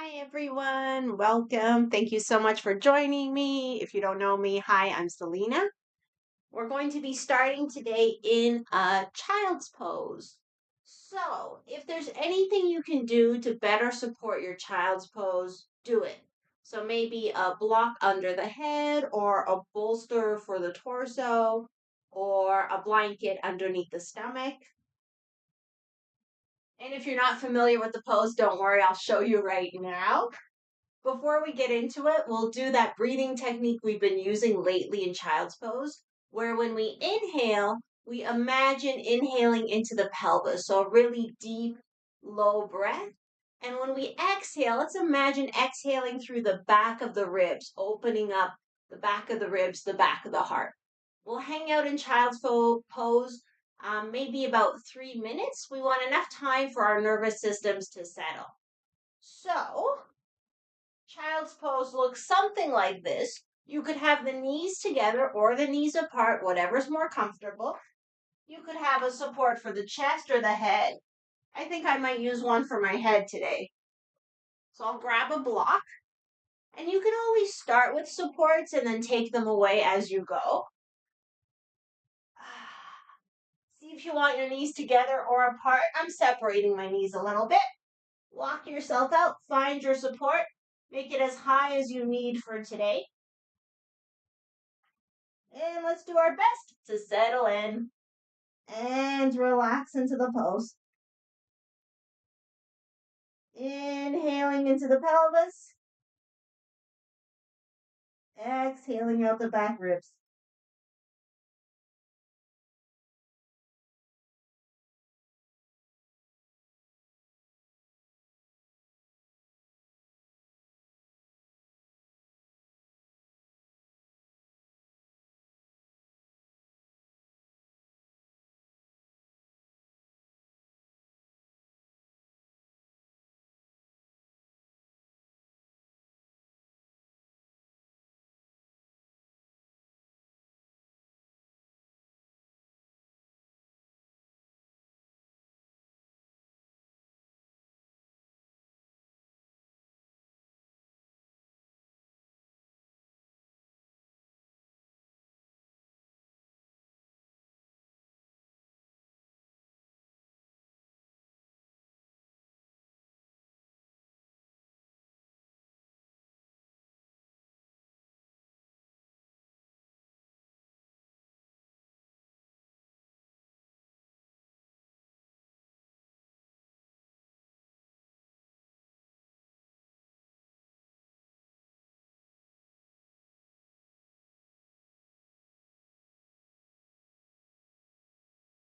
Hi, everyone. Welcome. Thank you so much for joining me. If you don't know me, hi, I'm Selena. We're going to be starting today in a child's pose. So, if there's anything you can do to better support your child's pose, do it. So, maybe a block under the head, or a bolster for the torso, or a blanket underneath the stomach. And if you're not familiar with the pose, don't worry, I'll show you right now. Before we get into it, we'll do that breathing technique we've been using lately in child's pose, where when we inhale, we imagine inhaling into the pelvis, so a really deep, low breath. And when we exhale, let's imagine exhaling through the back of the ribs, opening up the back of the ribs, the back of the heart. We'll hang out in child's pose maybe about 3 minutes. We want enough time for our nervous systems to settle. So, child's pose looks something like this. You could have the knees together or the knees apart, whatever's more comfortable. You could have a support for the chest or the head. I think I might use one for my head today. So I'll grab a block, and you can always start with supports and then take them away as you go. See if you want your knees together or apart. I'm separating my knees a little bit. Walk yourself out, find your support, make it as high as you need for today. And let's do our best to settle in and relax into the pose. Inhaling into the pelvis. Exhaling out the back ribs.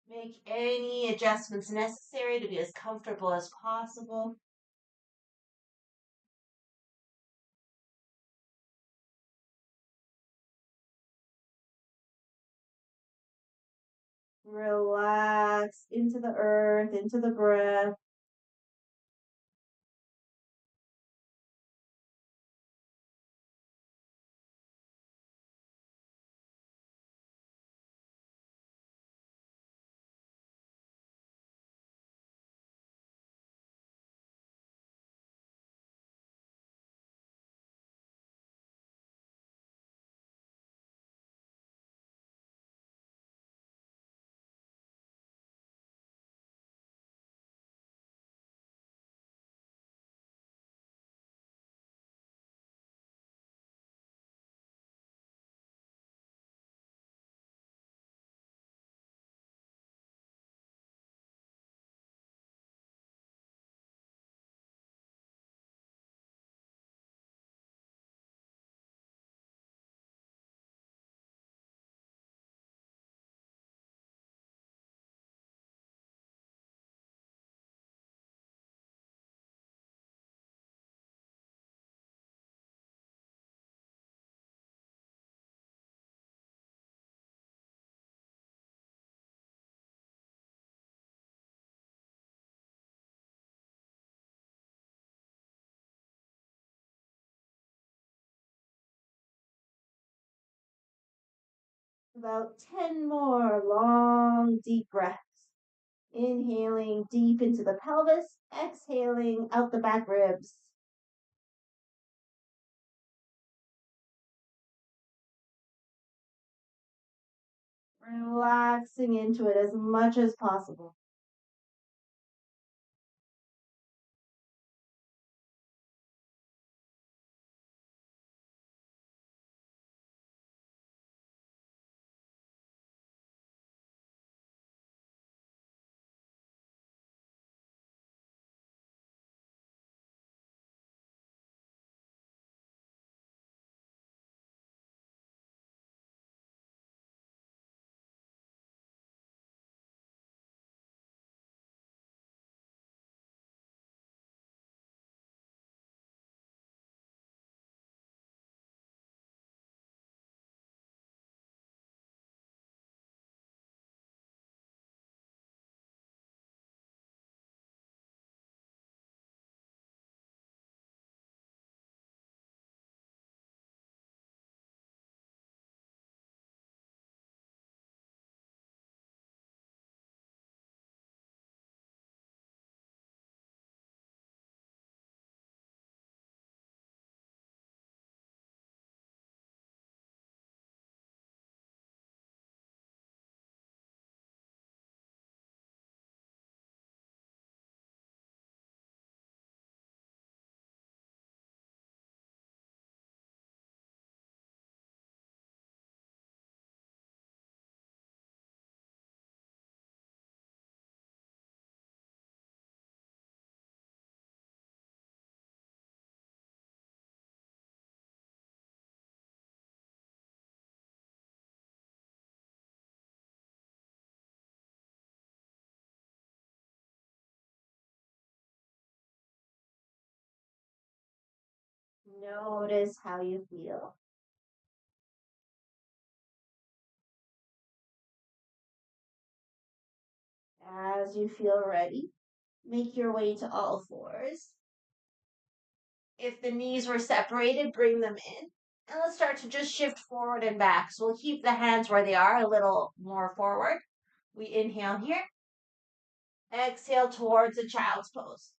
Make any adjustments necessary to be as comfortable as possible. Relax into the earth, into the breath. About 10 more long, deep breaths. Inhaling deep into the pelvis, exhaling out the back ribs. Relaxing into it as much as possible. Notice how you feel. As you feel ready, make your way to all fours. If the knees were separated, bring them in. And let's start to just shift forward and back. So we'll keep the hands where they are, a little more forward. We inhale here, exhale towards a child's pose.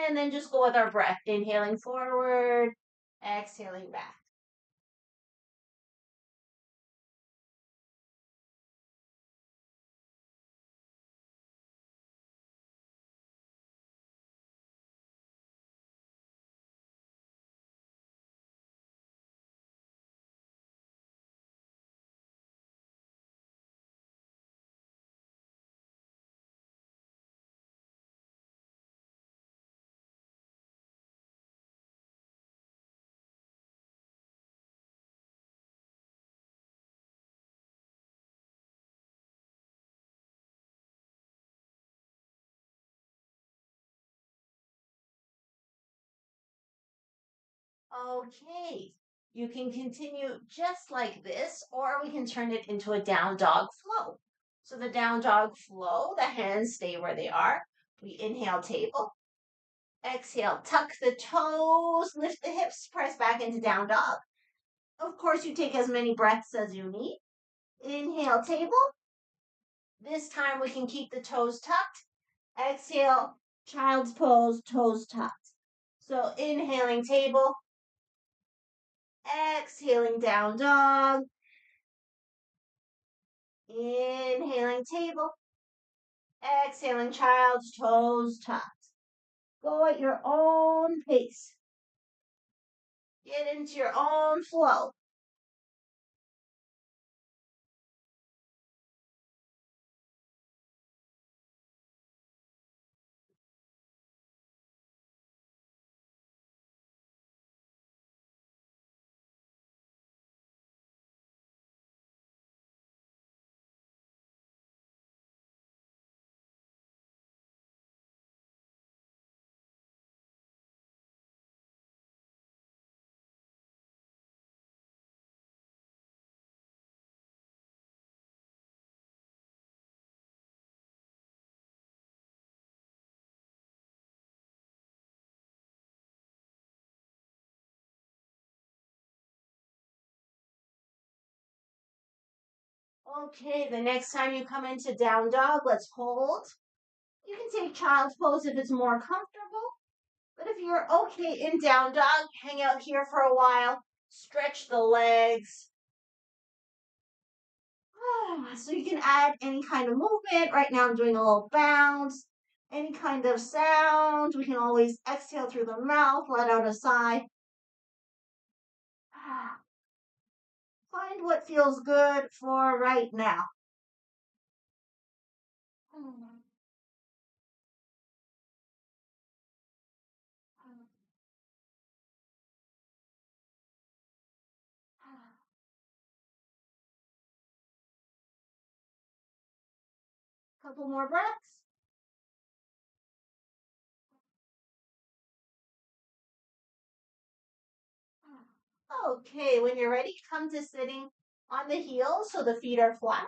And then just go with our breath, inhaling forward, exhaling back. Okay, you can continue just like this, or we can turn it into a down dog flow. So the down dog flow, the hands stay where they are. We inhale table, exhale, tuck the toes, lift the hips, press back into down dog. Of course, you take as many breaths as you need. Inhale table. This time we can keep the toes tucked. Exhale, child's pose, toes tucked. So inhaling table, exhaling down dog, inhaling table, exhaling child's toes tucked. Go at your own pace. Get into your own flow. Okay, the next time you come into down dog, let's hold. You can take child's pose if it's more comfortable. But if you're okay in down dog, hang out here for a while, stretch the legs, So you can add any kind of movement. Right now I'm doing a little bounce. Any kind of sound. We can always exhale through the mouth, let out a sigh. Find what feels good for right now. Couple more breaths. Okay, when you're ready, come to sitting on the heels so the feet are flat.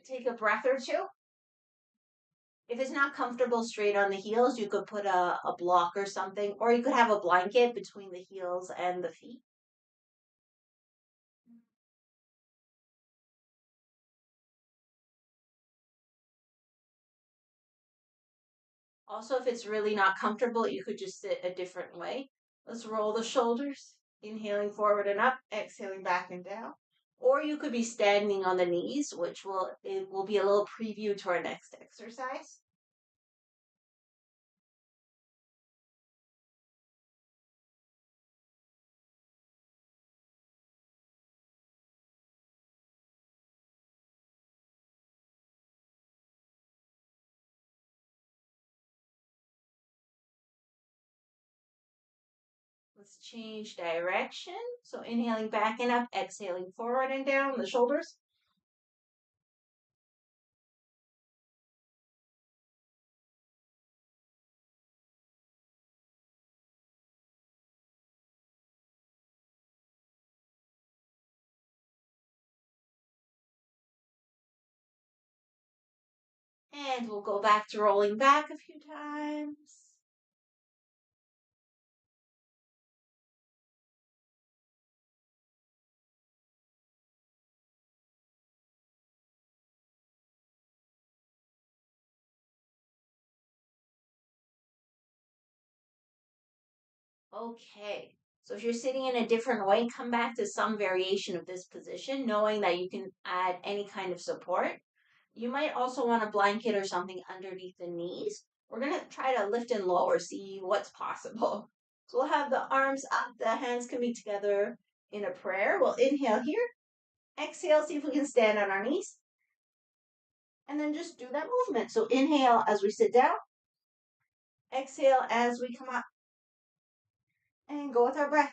Take a breath or two. If it's not comfortable straight on the heels, you could put a block or something, or you could have a blanket between the heels and the feet. Also, if it's really not comfortable, you could just sit a different way. Let's roll the shoulders, inhaling forward and up, exhaling back and down. Or you could be standing on the knees, which will be a little preview to our next exercise. Let's change direction. So inhaling back and up, exhaling forward and down the shoulders. And we'll go back to rolling back a few times. Okay. So if you're sitting in a different way, come back to some variation of this position, knowing that you can add any kind of support. You might also want a blanket or something underneath the knees. We're going to try to lift and lower, see what's possible. So we'll have the arms up, the hands can be together in a prayer. We'll inhale here, exhale, see if we can stand on our knees, and then just do that movement. So inhale as we sit down, exhale as we come up, and go with our breath.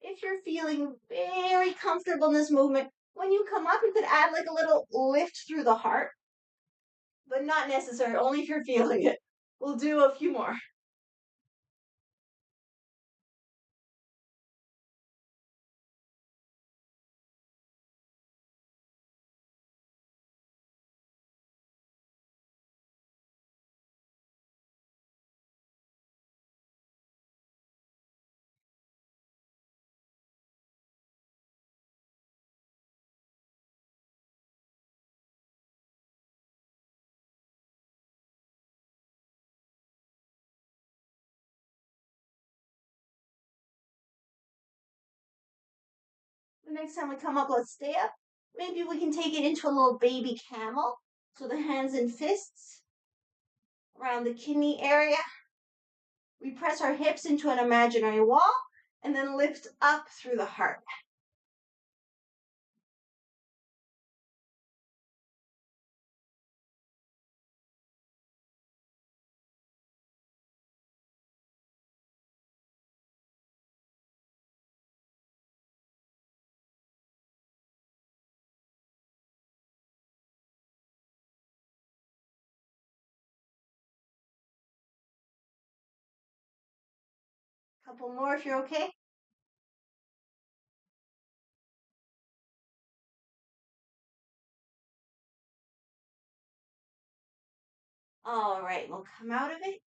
If you're feeling very comfortable in this movement, when you come up, you could add like a little lift through the heart, but not necessary, only if you're feeling it. We'll do a few more. The next time we come up, let's stay up. Maybe we can take it into a little baby camel. So the hands and fists around the kidney area. We press our hips into an imaginary wall and then lift up through the heart. Couple more if you're okay. All right, we'll come out of it.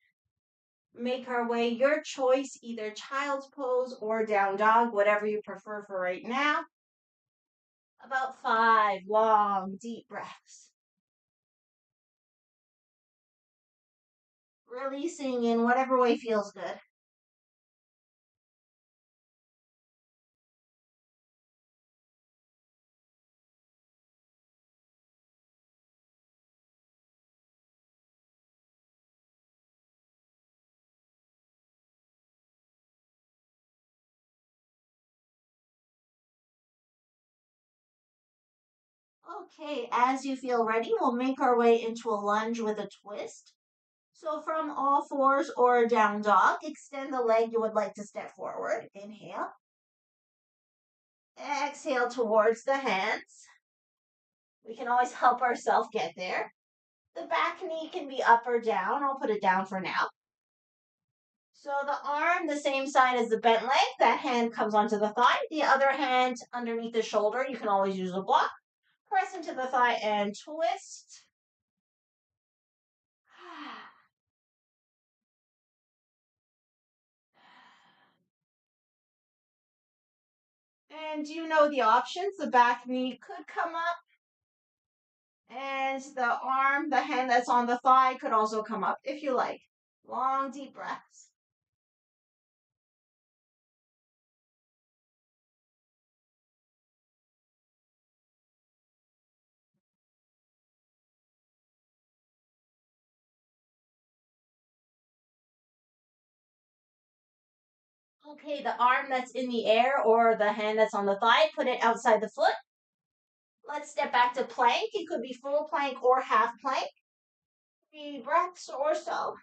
Make our way, your choice, either child's pose or down dog, whatever you prefer for right now. About 5 long, deep breaths. Releasing in whatever way feels good. Okay, as you feel ready, we'll make our way into a lunge with a twist. So from all fours or down dog, extend the leg you would like to step forward. Inhale. Exhale towards the hands. We can always help ourselves get there. The back knee can be up or down. I'll put it down for now. So the arm, the same side as the bent leg, that hand comes onto the thigh. The other hand underneath the shoulder, you can always use a block. Press into the thigh and twist. And you know the options. The back knee could come up, and the arm, the hand that's on the thigh, could also come up if you like. Long, deep breaths. Okay, the arm that's in the air or the hand that's on the thigh, put it outside the foot. Let's step back to plank. It could be full plank or half plank. 3 breaths or so.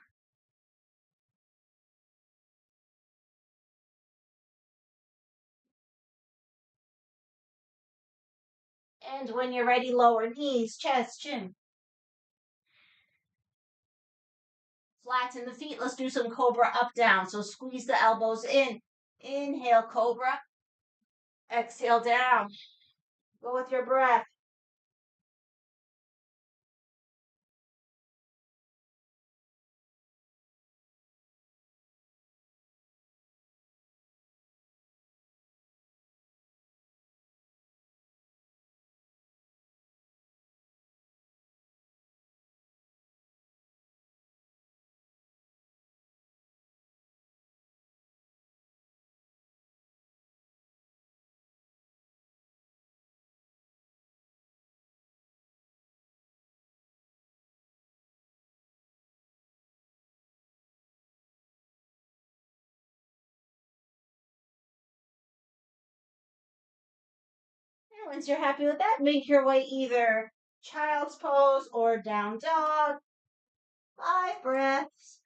And when you're ready, lower knees, chest, chin. Flatten the feet. Let's do some cobra up down. So squeeze the elbows in. Inhale, cobra. Exhale, down. Go with your breath. And once you're happy with that, make your way either child's pose or down dog. 5 breaths.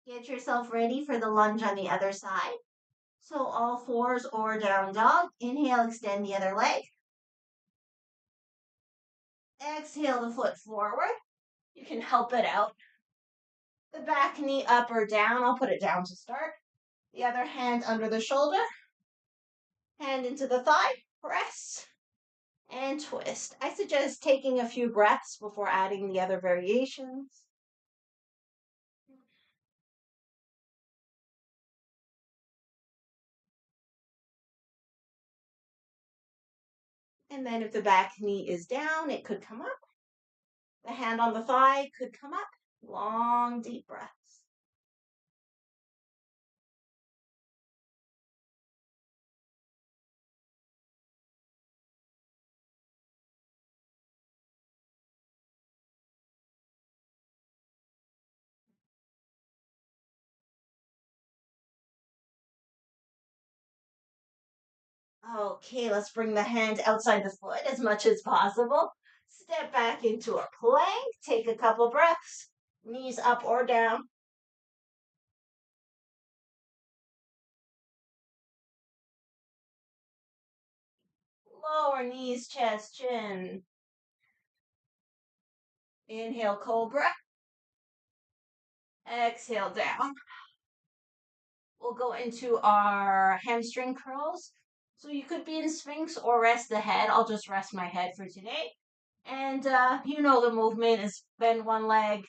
Get yourself ready for the lunge on the other side. So all fours or down dog. Inhale, extend the other leg. Exhale the foot forward. You can help it out. The back knee up or down. I'll put it down to start. The other hand under the shoulder. Hand into the thigh. Press and twist. I suggest taking a few breaths before adding the other variations. And then if the back knee is down, it could come up. The hand on the thigh could come up. Long, deep breaths. Okay, let's bring the hand outside the foot as much as possible. Step back into a plank. Take a couple breaths. Knees up or down. Lower knees, chest, chin. Inhale, cobra. Exhale, down. We'll go into our hamstring curls. So you could be in Sphinx or rest the head. I'll just rest my head for today. And you know the movement is bend one leg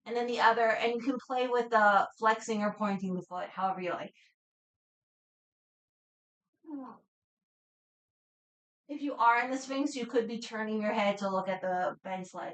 and then the other, and you can play with the flexing or pointing the foot, however you like. If you are in the Sphinx, you could be turning your head to look at the bent leg.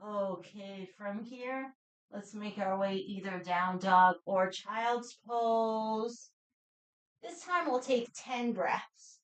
Okay, from here, let's make our way either down dog or child's pose. This time we'll take 10 breaths.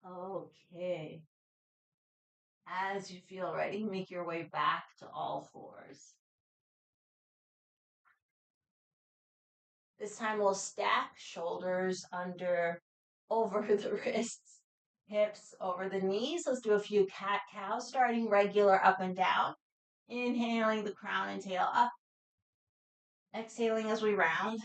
Okay. As you feel ready, make your way back to all fours. This time we'll stack shoulders under over the wrists, hips over the knees. Let's do a few cat cows, starting regular up and down. Inhaling the crown and tail up. Exhaling as we round.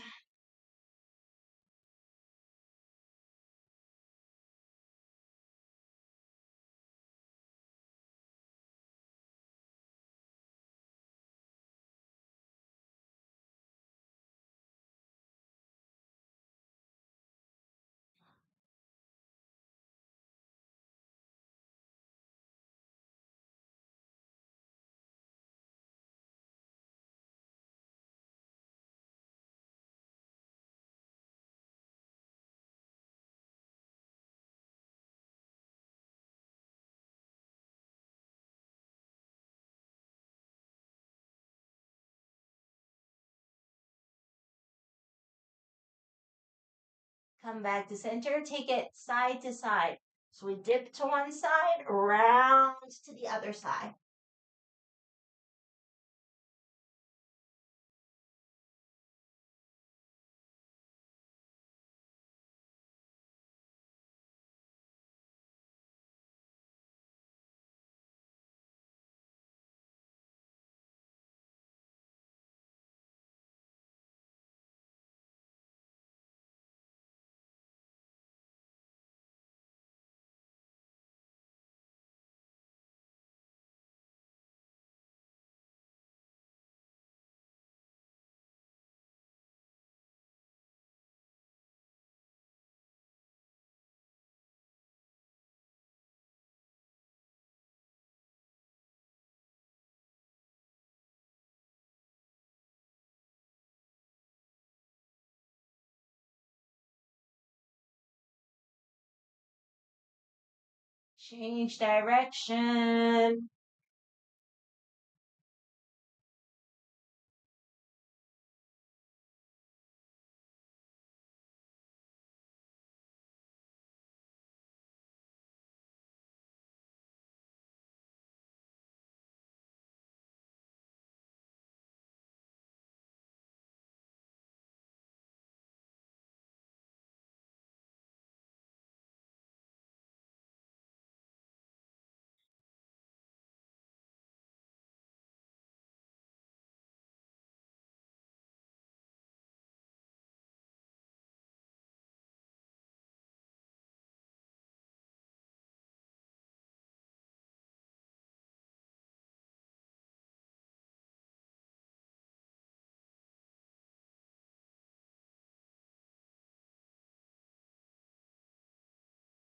Come back to center. Take it side to side. So we dip to one side, round to the other side. Change direction.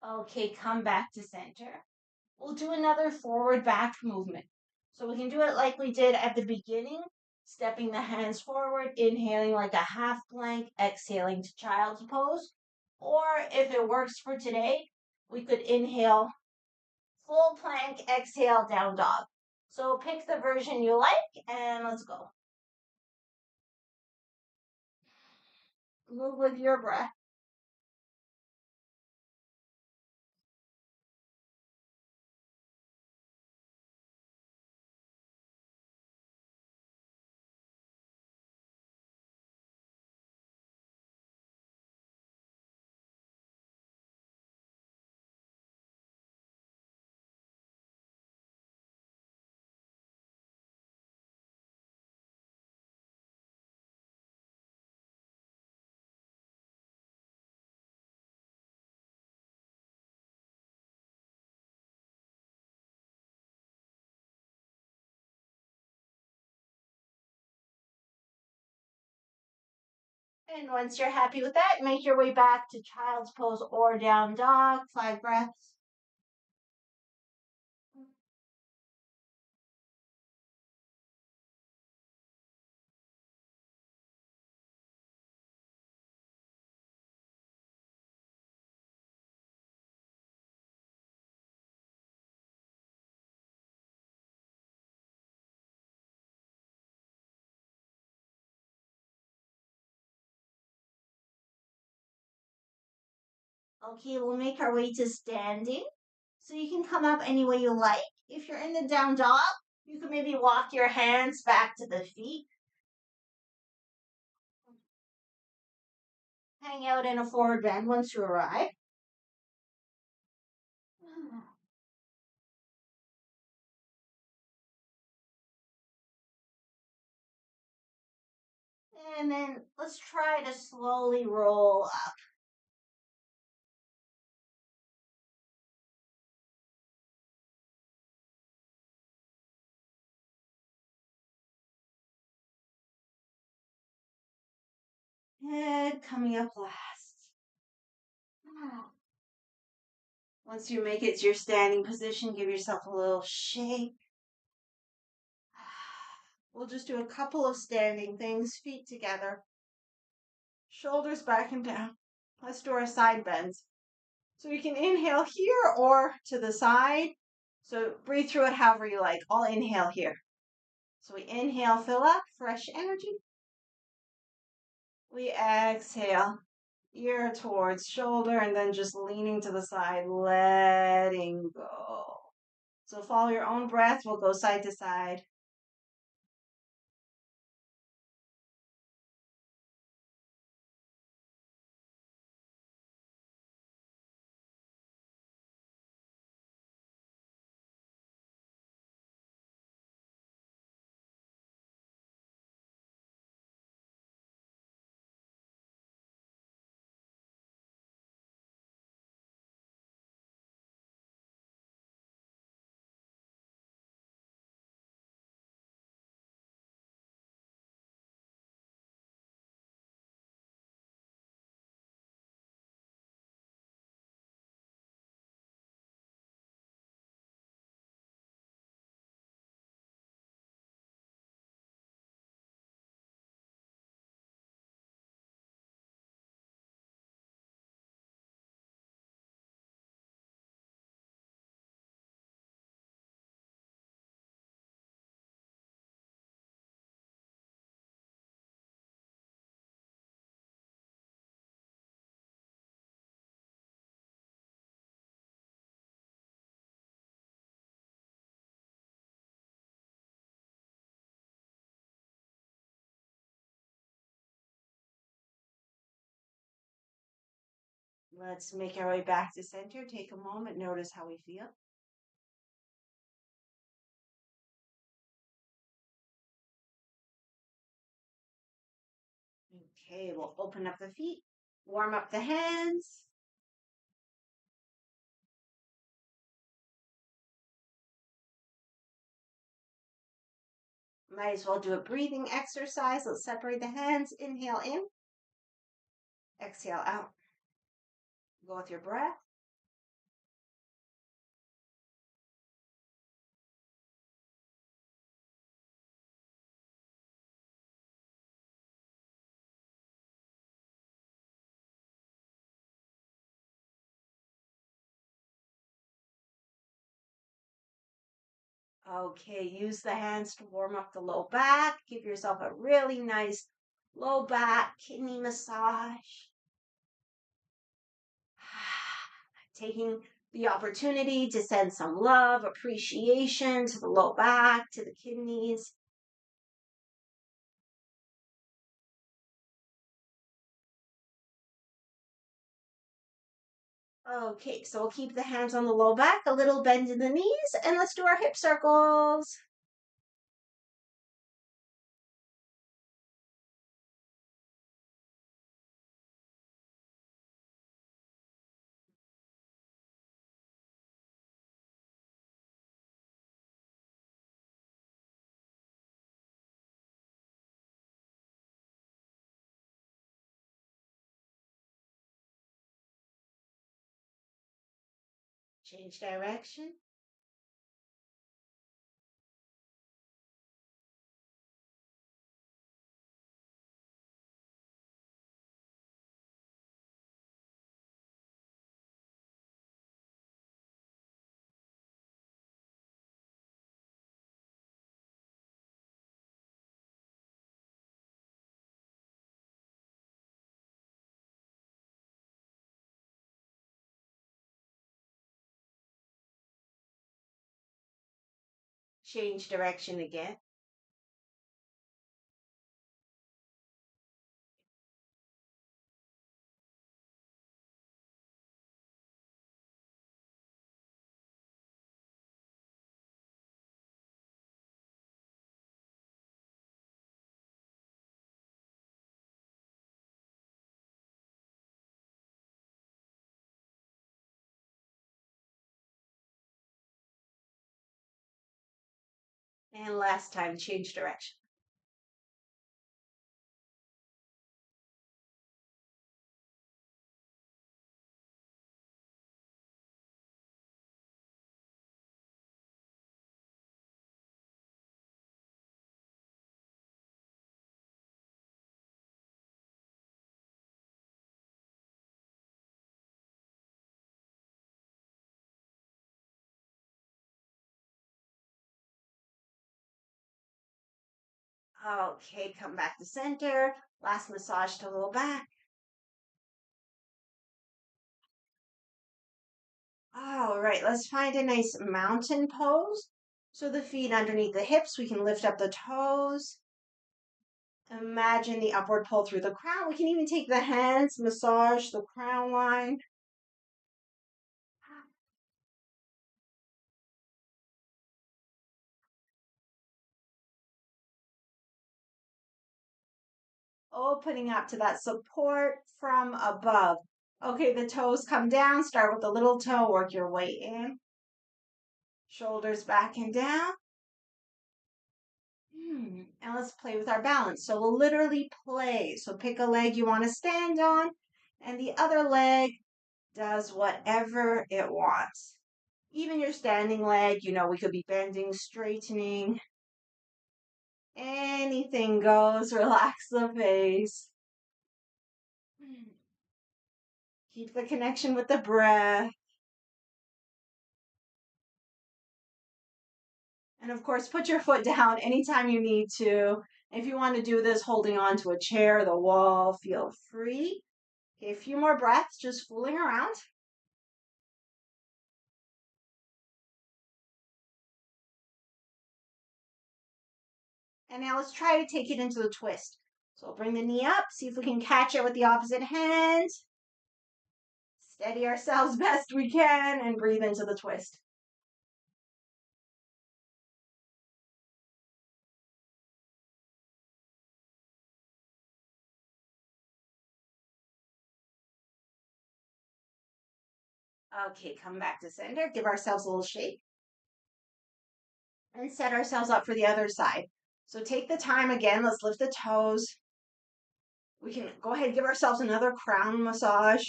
Okay, come back to center. We'll do another forward back movement. So we can do it like we did at the beginning, stepping the hands forward, inhaling like a half plank, exhaling to child's pose. Or if it works for today, we could inhale full plank, exhale down dog. So pick the version you like and let's go. Move with your breath. And once you're happy with that, make your way back to child's pose or down dog, 5 breaths. Okay, we'll make our way to standing. So you can come up any way you like. If you're in the down dog, you can maybe walk your hands back to the feet. Hang out in a forward bend once you arrive. And then let's try to slowly roll up. Head coming up last. Once you make it to your standing position, give yourself a little shake. We'll just do a couple of standing things, feet together, shoulders back and down. Let's do our side bends. So you can inhale here or to the side. So breathe through it however you like. I'll inhale here. So we inhale, fill up, fresh energy. We exhale. ear towards shoulder, and then just leaning to the side, letting go. So follow your own breath. We'll go side to side. Let's make our way back to center. Take a moment. Notice how we feel. Okay, we'll open up the feet, warm up the hands. Might as well do a breathing exercise. Let's separate the hands. Inhale in, exhale out. Go with your breath. Okay, use the hands to warm up the low back. Give yourself a really nice low back kidney massage. Taking the opportunity to send some love, appreciation to the low back, to the kidneys. Okay, so we'll keep the hands on the low back, a little bend in the knees, and let's do our hip circles. Change direction. Change direction again. And last time, change direction. Okay, come back to center. Last massage to low back. All right, let's find a nice mountain pose. So the feet underneath the hips, we can lift up the toes. Imagine the upward pull through the crown. We can even take the hands, massage the crown line. Opening up to that support from above. Okay, the toes come down. Start with the little toe, work your way in. Shoulders back and down. And let's play with our balance. So we'll literally play. So pick a leg you want to stand on, and the other leg does whatever it wants. Even your standing leg, we could be bending, straightening. Anything goes. Relax the face. Keep the connection with the breath. And of course, put your foot down anytime you need to. If you want to do this holding on to a chair, the wall, feel free. Okay, a few more breaths, just fooling around. And now let's try to take it into the twist. So we'll bring the knee up, see if we can catch it with the opposite hand. Steady ourselves best we can and breathe into the twist. Okay, come back to center. Give ourselves a little shake. And set ourselves up for the other side. So take the time again. Let's lift the toes. We can go ahead and give ourselves another crown massage.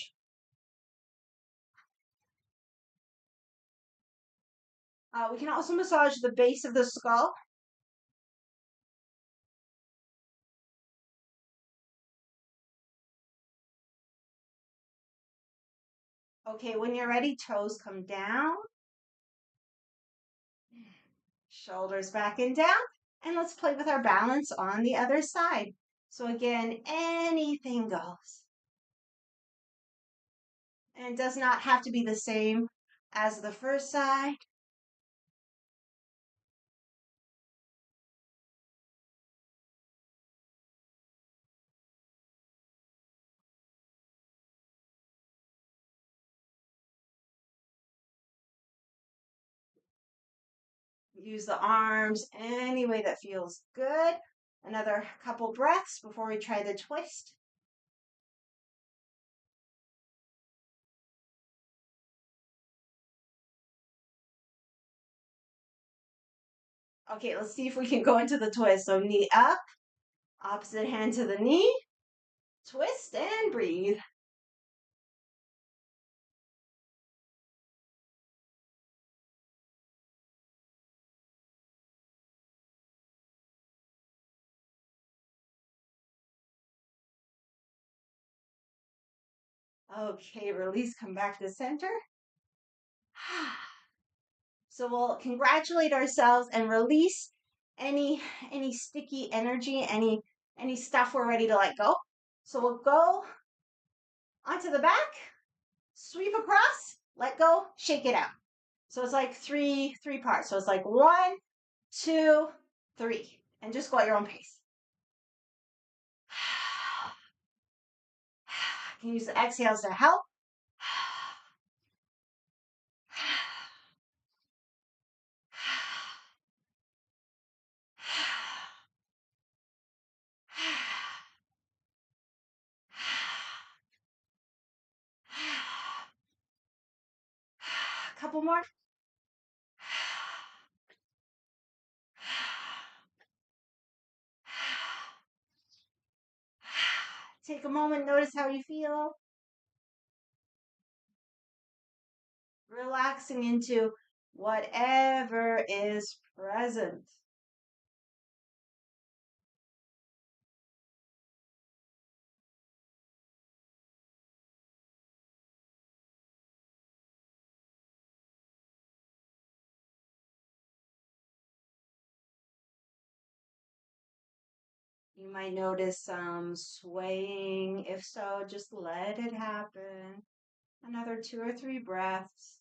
We can also massage the base of the skull. Okay, when you're ready, toes come down. Shoulders back and down. And let's play with our balance on the other side. So again, anything goes. And it does not have to be the same as the first side. Use the arms any way that feels good. Another couple breaths before we try the twist. Okay, let's see if we can go into the twist. So knee up, opposite hand to the knee, twist and breathe. Okay, release, come back to center. So we'll congratulate ourselves and release any sticky energy, any stuff we're ready to let go. So we'll go onto the back, sweep across, let go, shake it out. So it's like three parts. So it's like 1, 2, 3, and just go at your own pace. You can use the exhales to help. A couple more. Take a moment, notice how you feel. Relaxing into whatever is present. You might notice some swaying. If so, just let it happen. Another 2 or 3 breaths.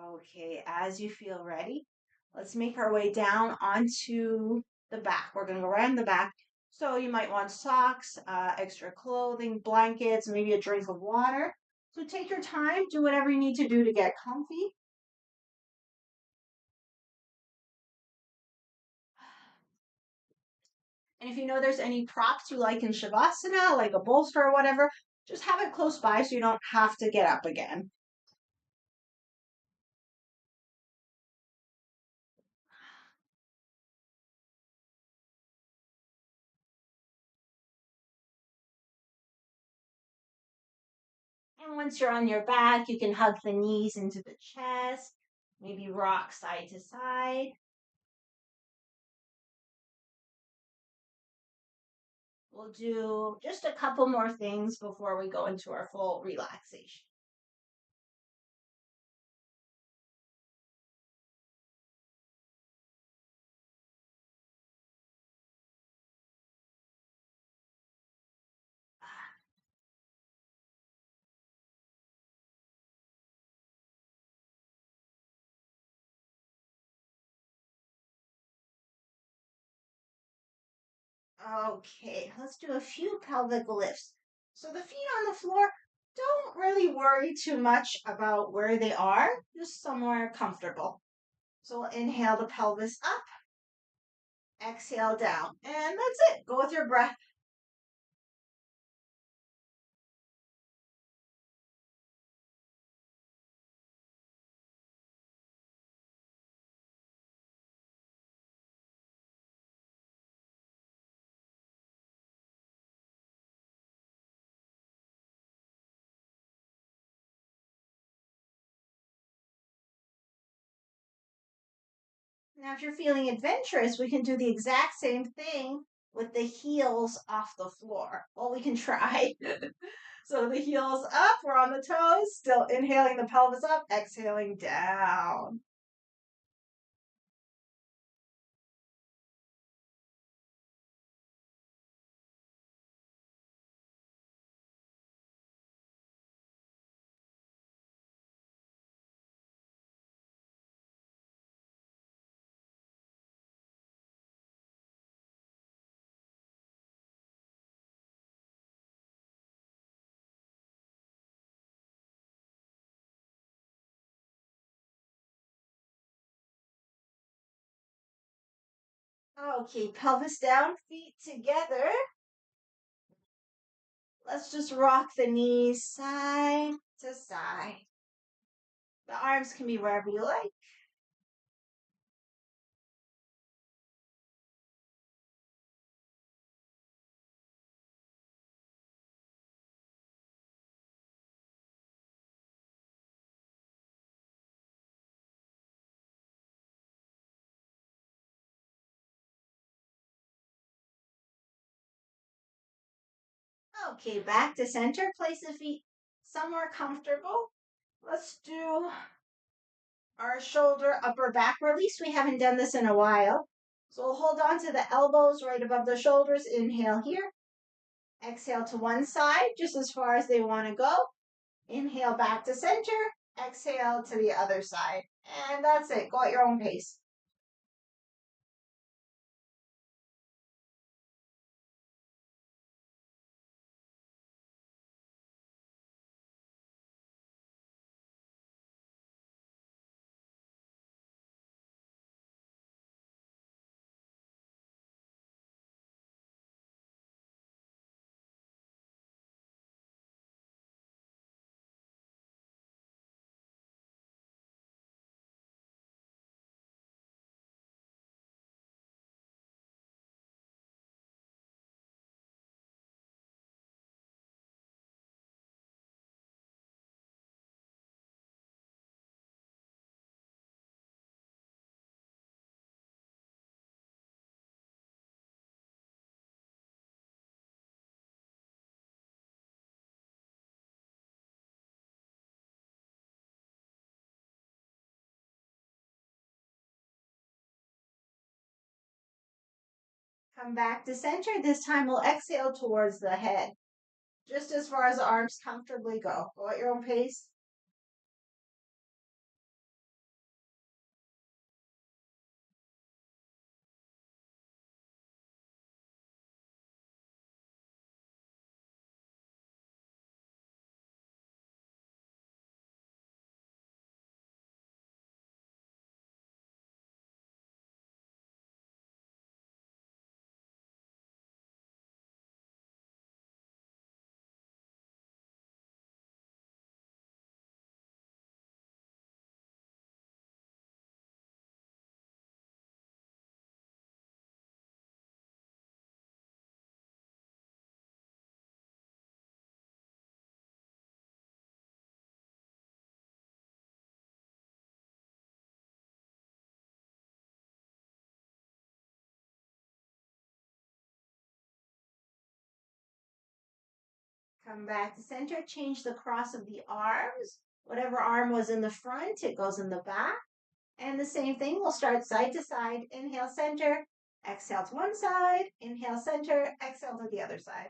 Okay, as you feel ready, let's make our way down onto the back. We're going to go around the back. So you might want socks, extra clothing, blankets, maybe a drink of water. So take your time, do whatever you need to do to get comfy. And if you know there's any props you like in Shavasana, like a bolster or whatever, just have it close by so you don't have to get up again. And once you're on your back, you can hug the knees into the chest, maybe rock side to side. We'll do just a couple more things before we go into our full relaxation. Okay, let's do a few pelvic lifts. So the feet on the floor, don't really worry too much about where they are, just somewhere comfortable. So we'll inhale the pelvis up, exhale down, and that's it. Go with your breath. Now, if you're feeling adventurous, we can do the exact same thing with the heels off the floor. Well, we can try. So the heels up, we're on the toes, still inhaling the pelvis up, exhaling down. Okay, pelvis down, feet together. Let's just rock the knees side to side. The arms can be wherever you like. Okay, back to center. Place the feet somewhere comfortable. Let's do our shoulder, upper back release. We haven't done this in a while. So we'll hold on to the elbows right above the shoulders. Inhale here. Exhale to one side, just as far as they want to go. Inhale back to center. Exhale to the other side. And that's it. Go at your own pace. Come back to center. This time we'll exhale towards the head, just as far as the arms comfortably go. Go at your own pace. Come back to center. Change the cross of the arms. Whatever arm was in the front, it goes in the back. And the same thing, we'll start side to side. Inhale, center. Exhale to one side. Inhale, center. Exhale to the other side.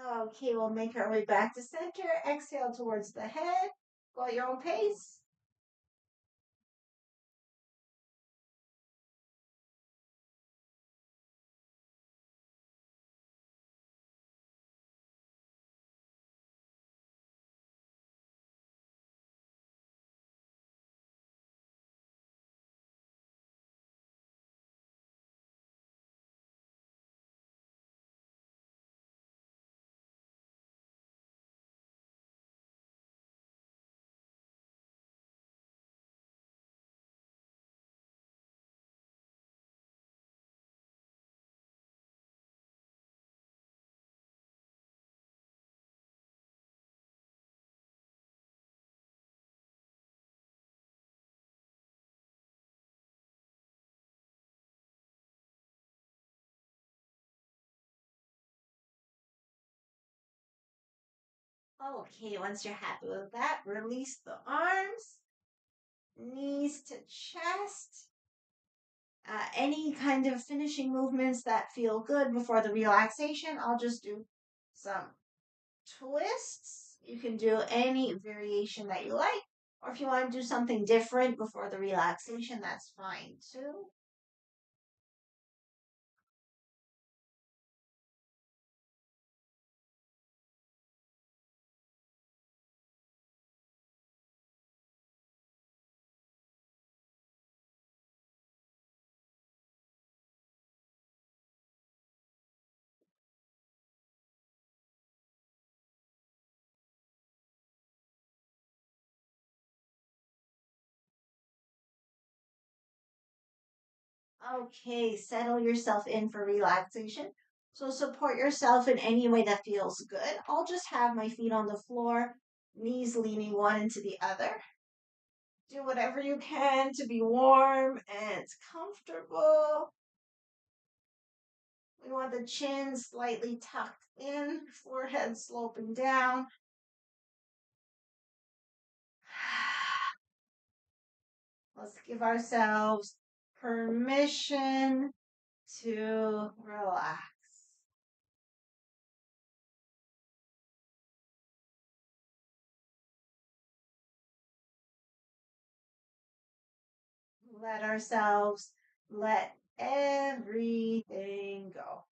Okay, we'll make our way back to center. Exhale towards the head. Go at your own pace. Okay, once you're happy with that, release the arms, knees to chest. Any kind of finishing movements that feel good before the relaxation. I'll just do some twists. You can do any variation that you like. Or if you want to do something different before the relaxation, that's fine too. Okay, settle yourself in for relaxation. So support yourself in any way that feels good. I'll just have my feet on the floor, knees leaning one into the other. Do whatever you can to be warm and comfortable. We want the chin slightly tucked in, forehead sloping down. Let's give ourselves permission to relax. Let ourselves let everything go.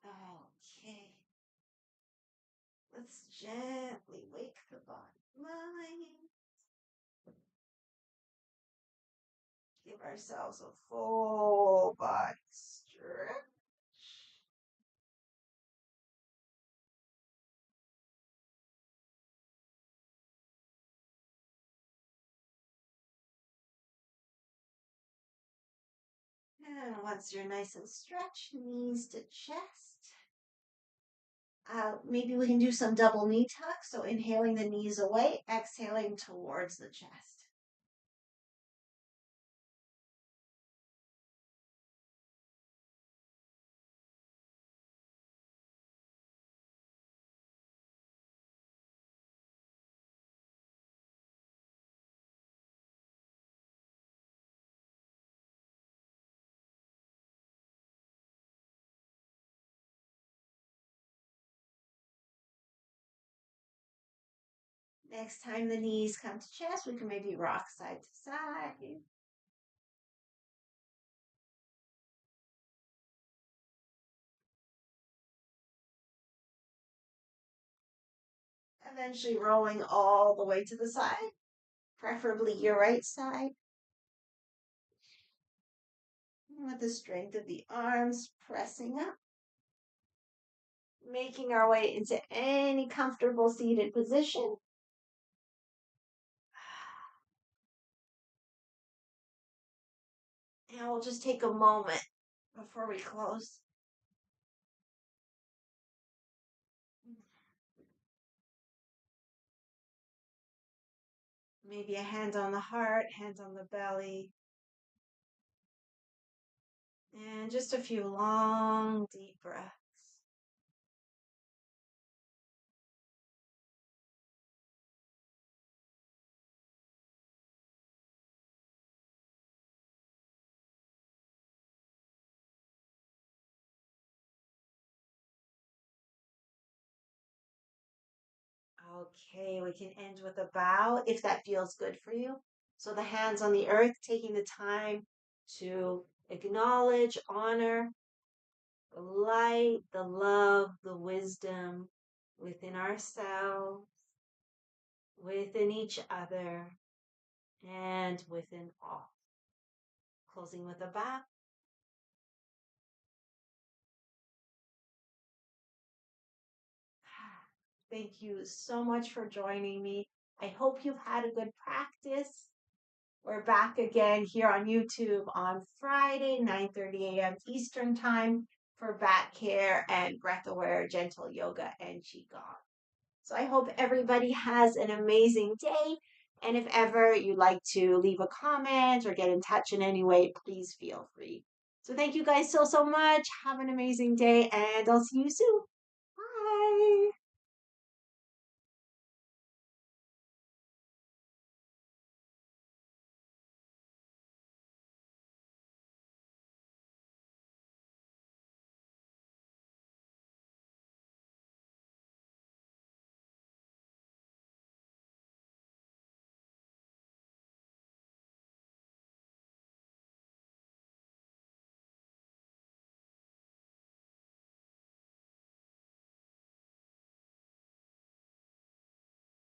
Okay. Let's gently wake the body mind. Give ourselves a full body stretch. And once you're nice and stretched, knees to chest. Maybe we can do some double knee tucks. So inhaling the knees away, exhaling towards the chest. Next time the knees come to chest, we can maybe rock side to side. Eventually rolling all the way to the side, preferably your right side. With the strength of the arms pressing up, making our way into any comfortable seated position. And we'll just take a moment before we close. Maybe a hand on the heart, hand on the belly. And just a few long, deep breaths. Okay, we can end with a bow if that feels good for you. So the hands on the earth, taking the time to acknowledge, honor the light, the love, the wisdom within ourselves, within each other, and within all. Closing with a bow. Thank you so much for joining me. I hope you've had a good practice. We're back again here on YouTube on Friday, 9:30 a.m. Eastern Time for back care and breath aware gentle yoga and qigong. So I hope everybody has an amazing day. And if ever you'd like to leave a comment or get in touch in any way, please feel free. So thank you guys so much. Have an amazing day, and I'll see you soon. Bye.